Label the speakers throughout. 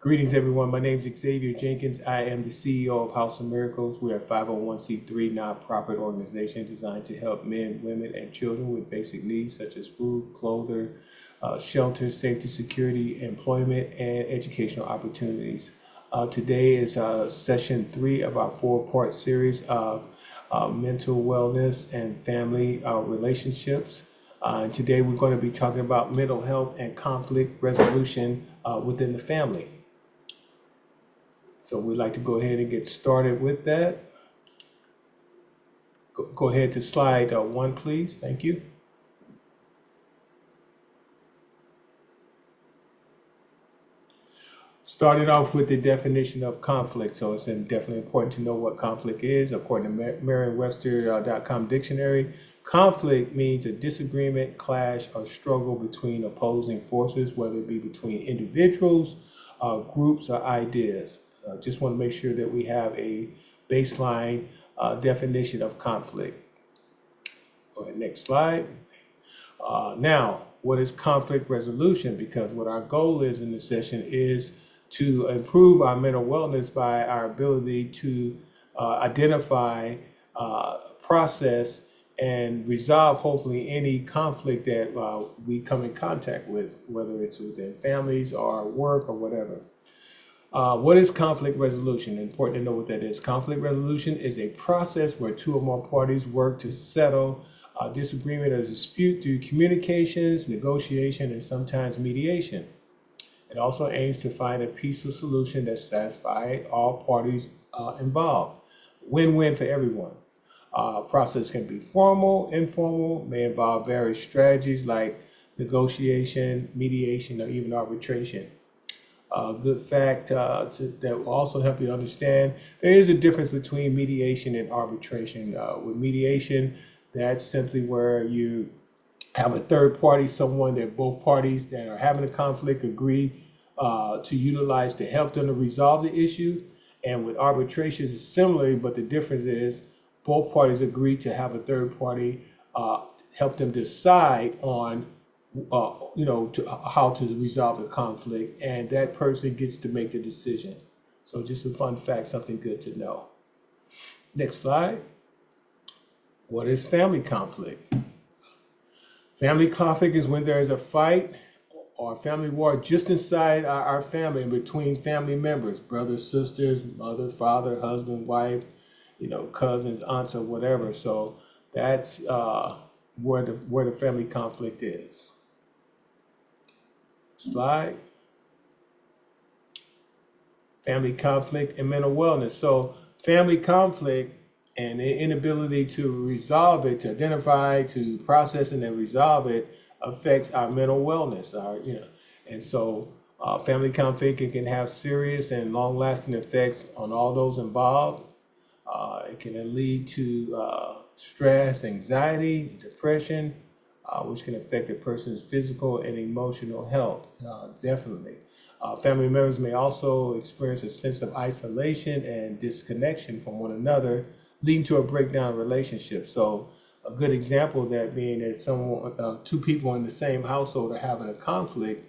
Speaker 1: Greetings, everyone. My name is Xavier Jenkins. I am the CEO of House of Miracles. We're a 501c3 nonprofit organization designed to help men, women, and children with basic needs such as food, clothing, shelter, safety, security, employment, and educational opportunities. Today is session 3 of our 4-part series of mental wellness and family relationships. And today we're going to be talking about mental health and conflict resolution within the family. So we'd like to go ahead and get started with that. Go ahead to slide 1, please. Thank you. Started off with the definition of conflict. So it's definitely important to know what conflict is. According to Merriam-Webster.com dictionary, conflict means a disagreement, clash, or struggle between opposing forces, whether it be between individuals, groups, or ideas. Just want to make sure that we have a baseline definition of conflict. Go ahead, next slide. Now, what is conflict resolution? Because what our goal is in this session is to improve our mental wellness by our ability to identify, process, and resolve hopefully any conflict that we come in contact with, whether it's within families or work or whatever. What is conflict resolution? Important to know what that is. Conflict resolution is a process where 2 or more parties work to settle disagreement or dispute through communications, negotiation, and sometimes mediation. It also aims to find a peaceful solution that satisfies all parties involved. Win-win for everyone. Process can be formal, informal, may involve various strategies like negotiation, mediation, or even arbitration. Good fact that will also help you understand there is a difference between mediation and arbitration. With mediation, that's simply where you have a third party, someone that both parties that are having a conflict agree to utilize to help them to resolve the issue. And with arbitration, it's similar, but the difference is both parties agree to have a third party help them decide on how to resolve the conflict, and that person gets to make the decision. So just a fun fact, something good to know. Next slide. What is family conflict? Family conflict is when there is a fight or a family war just inside our family and between family members, brothers, sisters, mother, father, husband, wife, cousins, aunts, or whatever. So that's where the family conflict is. Slide. Family conflict and mental wellness. So family conflict and the inability to resolve it, to identify, to process, and then resolve it affects our mental wellness. And so family conflict, it can have serious and long-lasting effects on all those involved. It can lead to stress, anxiety, depression, which can affect a person's physical and emotional health, definitely. Family members may also experience a sense of isolation and disconnection from one another, leading to a breakdown in relationships. So a good example of that being that 2 people in the same household are having a conflict,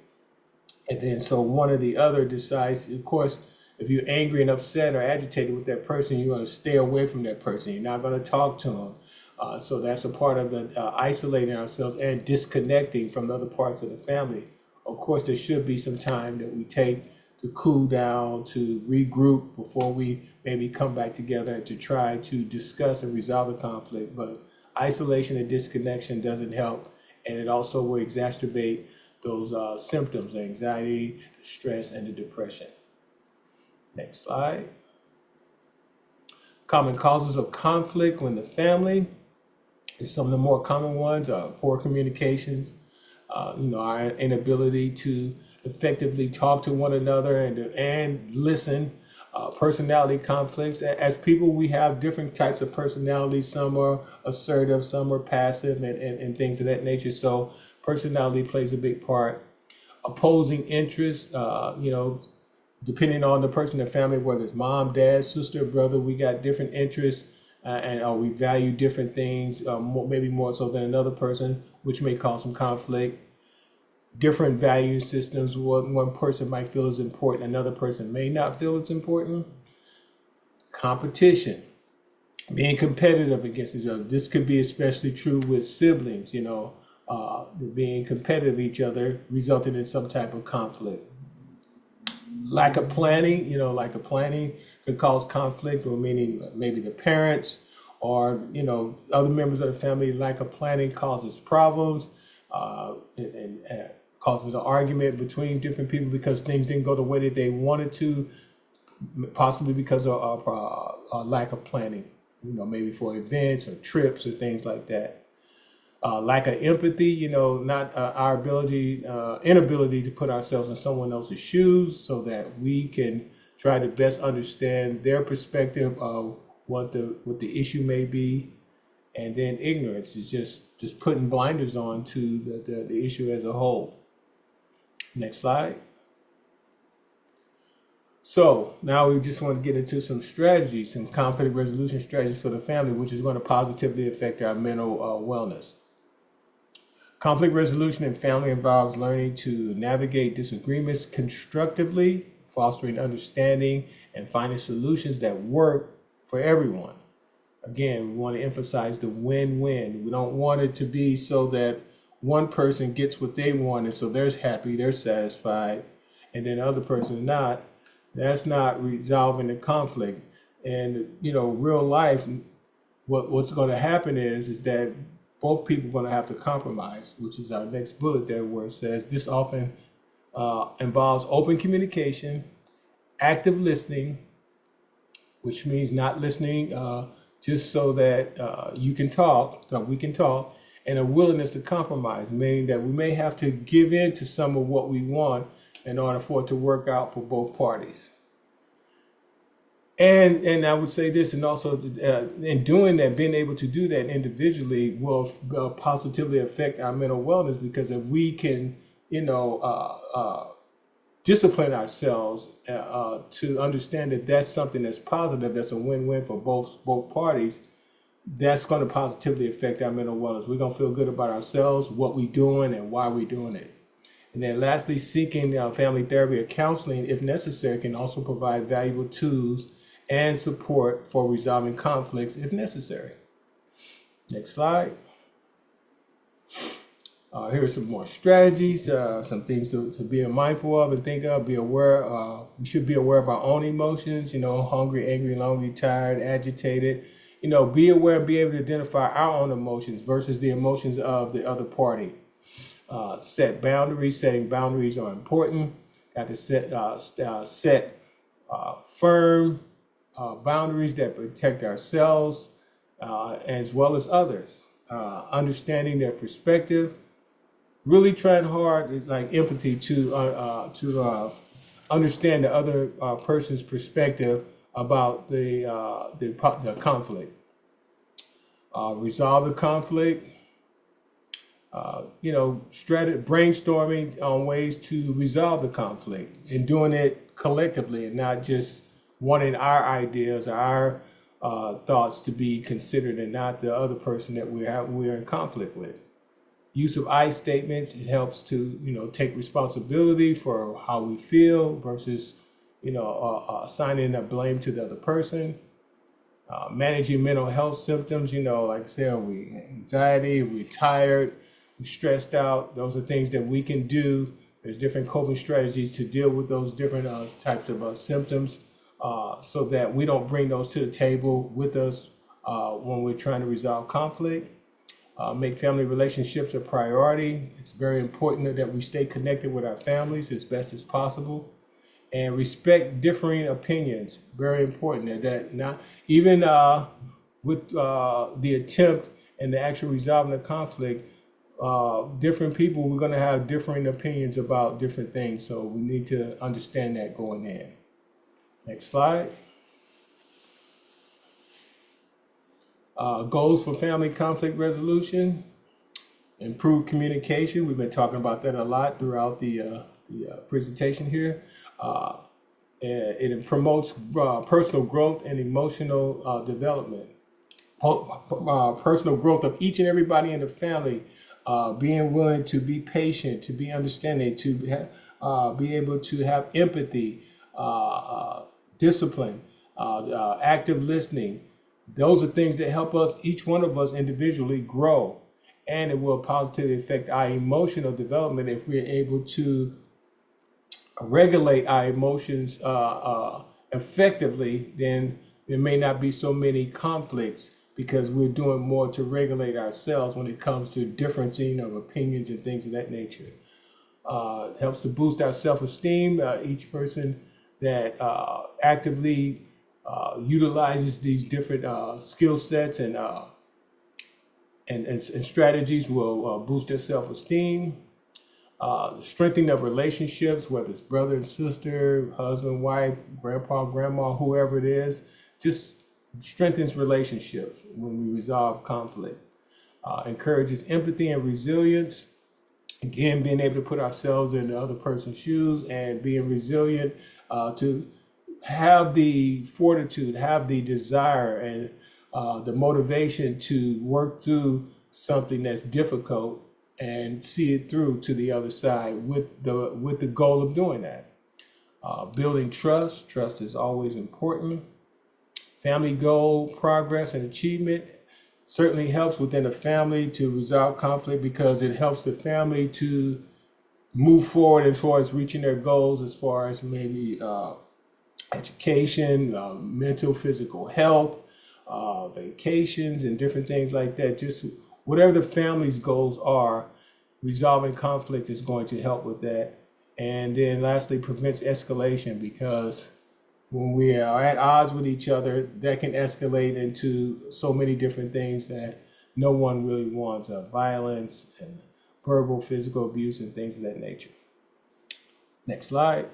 Speaker 1: and then so one or the other decides, of course, if you're angry and upset or agitated with that person, you're going to stay away from that person. You're not going to talk to them. So that's a part of the isolating ourselves and disconnecting from the other parts of the family. Of course, there should be some time that we take to cool down, to regroup before we maybe come back together to try to discuss and resolve the conflict. But isolation and disconnection doesn't help, and it also will exacerbate those symptoms, the anxiety, the stress, and the depression. Next slide. Common causes of conflict within the family. Some of the more common ones are poor communications, our inability to effectively talk to one another and listen, personality conflicts. As people, we have different types of personalities. Some are assertive, some are passive, and things of that nature. So personality plays a big part. Opposing interests, depending on the person in the family, whether it's mom, dad, sister, brother, we got different interests. And we value different things, maybe more so than another person, which may cause some conflict. different value systems. What one person might feel is important, another person may not feel it's important. Competition, being competitive against each other. This could be especially true with siblings, being competitive with each other, resulting in some type of conflict. Lack of planning, lack of planning could cause conflict, or meaning maybe the parents or, other members of the family. Lack of planning causes problems, and causes an argument between different people because things didn't go the way that they wanted to, possibly because of lack of planning, maybe for events or trips or things like that. Lack of empathy, not our inability to put ourselves in someone else's shoes so that we can try to best understand their perspective of what the issue may be. And then ignorance is just putting blinders on to the issue as a whole. Next slide. So now we just want to get into some strategies, some conflict resolution strategies for the family, which is going to positively affect our mental wellness. Conflict resolution in family involves learning to navigate disagreements constructively, fostering understanding, and finding solutions that work for everyone. Again, we want to emphasize the win-win. We don't want it to be so that one person gets what they want and so they're happy, they're satisfied, and then the other person is not. That's not resolving the conflict. And, real life, what's going to happen is that both people are going to have to compromise, which is our next bullet there, where it says this often involves open communication, active listening, which means not listening just so that you can talk, that we can talk, and a willingness to compromise, meaning that we may have to give in to some of what we want in order for it to work out for both parties. And I would say this, and also in doing that, being able to do that individually will positively affect our mental wellness, because if we can, discipline ourselves to understand that that's something that's positive, that's a win-win for both parties, that's going to positively affect our mental wellness. We're going to feel good about ourselves, what we're doing, and why we're doing it. And then lastly, seeking family therapy or counseling, if necessary, can also provide valuable tools and support for resolving conflicts if necessary. Next slide. Here are some more strategies, some things to be mindful of and think of, be aware. We should be aware of our own emotions, hungry, angry, lonely, tired, agitated. Be aware and be able to identify our own emotions versus the emotions of the other party. Set boundaries. Setting boundaries are important. Got to set firm boundaries that protect ourselves as well as others. Understanding their perspective. Really trying hard, like empathy, to understand the other person's perspective about the conflict. Resolve the conflict. Brainstorming on ways to resolve the conflict and doing it collectively and not just wanting our ideas, our thoughts to be considered and not the other person that we're in conflict with. Use of I statements, it helps to, take responsibility for how we feel versus, assigning a blame to the other person. Managing mental health symptoms, like I said, anxiety, we're tired, we're stressed out. Those are things that we can do. There's different coping strategies to deal with those different types of symptoms so that we don't bring those to the table with us when we're trying to resolve conflict. Make family relationships a priority. It's very important that we stay connected with our families as best as possible. And respect differing opinions. Very important that not even with the attempt and the actual resolving the conflict, different people, we're going to have differing opinions about different things. So we need to understand that going in. Next slide. Goals for family conflict resolution. Improve communication. We've been talking about that a lot throughout the presentation here. It promotes personal growth and emotional development. Personal growth of each and everybody in the family being willing to be patient, to be understanding, to be able to have empathy, discipline, active listening. Those are things that help us, each one of us individually, grow. And it will positively affect our emotional development if we're able to regulate our emotions effectively. Then there may not be so many conflicts because we're doing more to regulate ourselves when it comes to differencing of opinions and things of that nature. Helps to boost our self-esteem. Each person that actively utilizes these different skill sets and strategies will boost their self-esteem. The strengthening of relationships, whether it's brother and sister, husband, wife, grandpa, grandma, whoever it is, just strengthens relationships when we resolve conflict. Encourages empathy and resilience. Again, being able to put ourselves in the other person's shoes and being resilient to have the fortitude, have the desire and the motivation to work through something that's difficult and see it through to the other side with the goal of doing that. Building trust. Trust is always important. Family goal, progress, and achievement certainly helps within a family to resolve conflict because it helps the family to move forward as far as reaching their goals, as far as maybe education, mental, physical health, vacations, and different things like that. Just whatever the family's goals are, resolving conflict is going to help with that. And then lastly, prevents escalation because when we are at odds with each other, that can escalate into so many different things that no one really wants, violence and verbal, physical abuse and things of that nature. Next slide.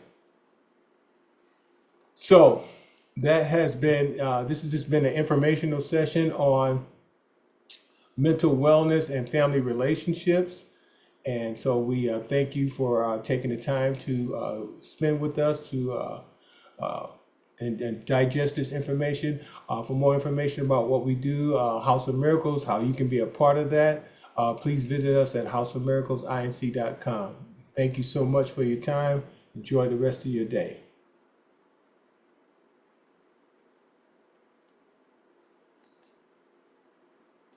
Speaker 1: So that has been, this has just been an informational session on mental wellness and family relationships. And so we thank you for taking the time to spend with us to and digest this information. For more information about what we do, House of Miracles, how you can be a part of that, please visit us at houseofmiraclesinc.com. Thank you so much for your time. Enjoy the rest of your day.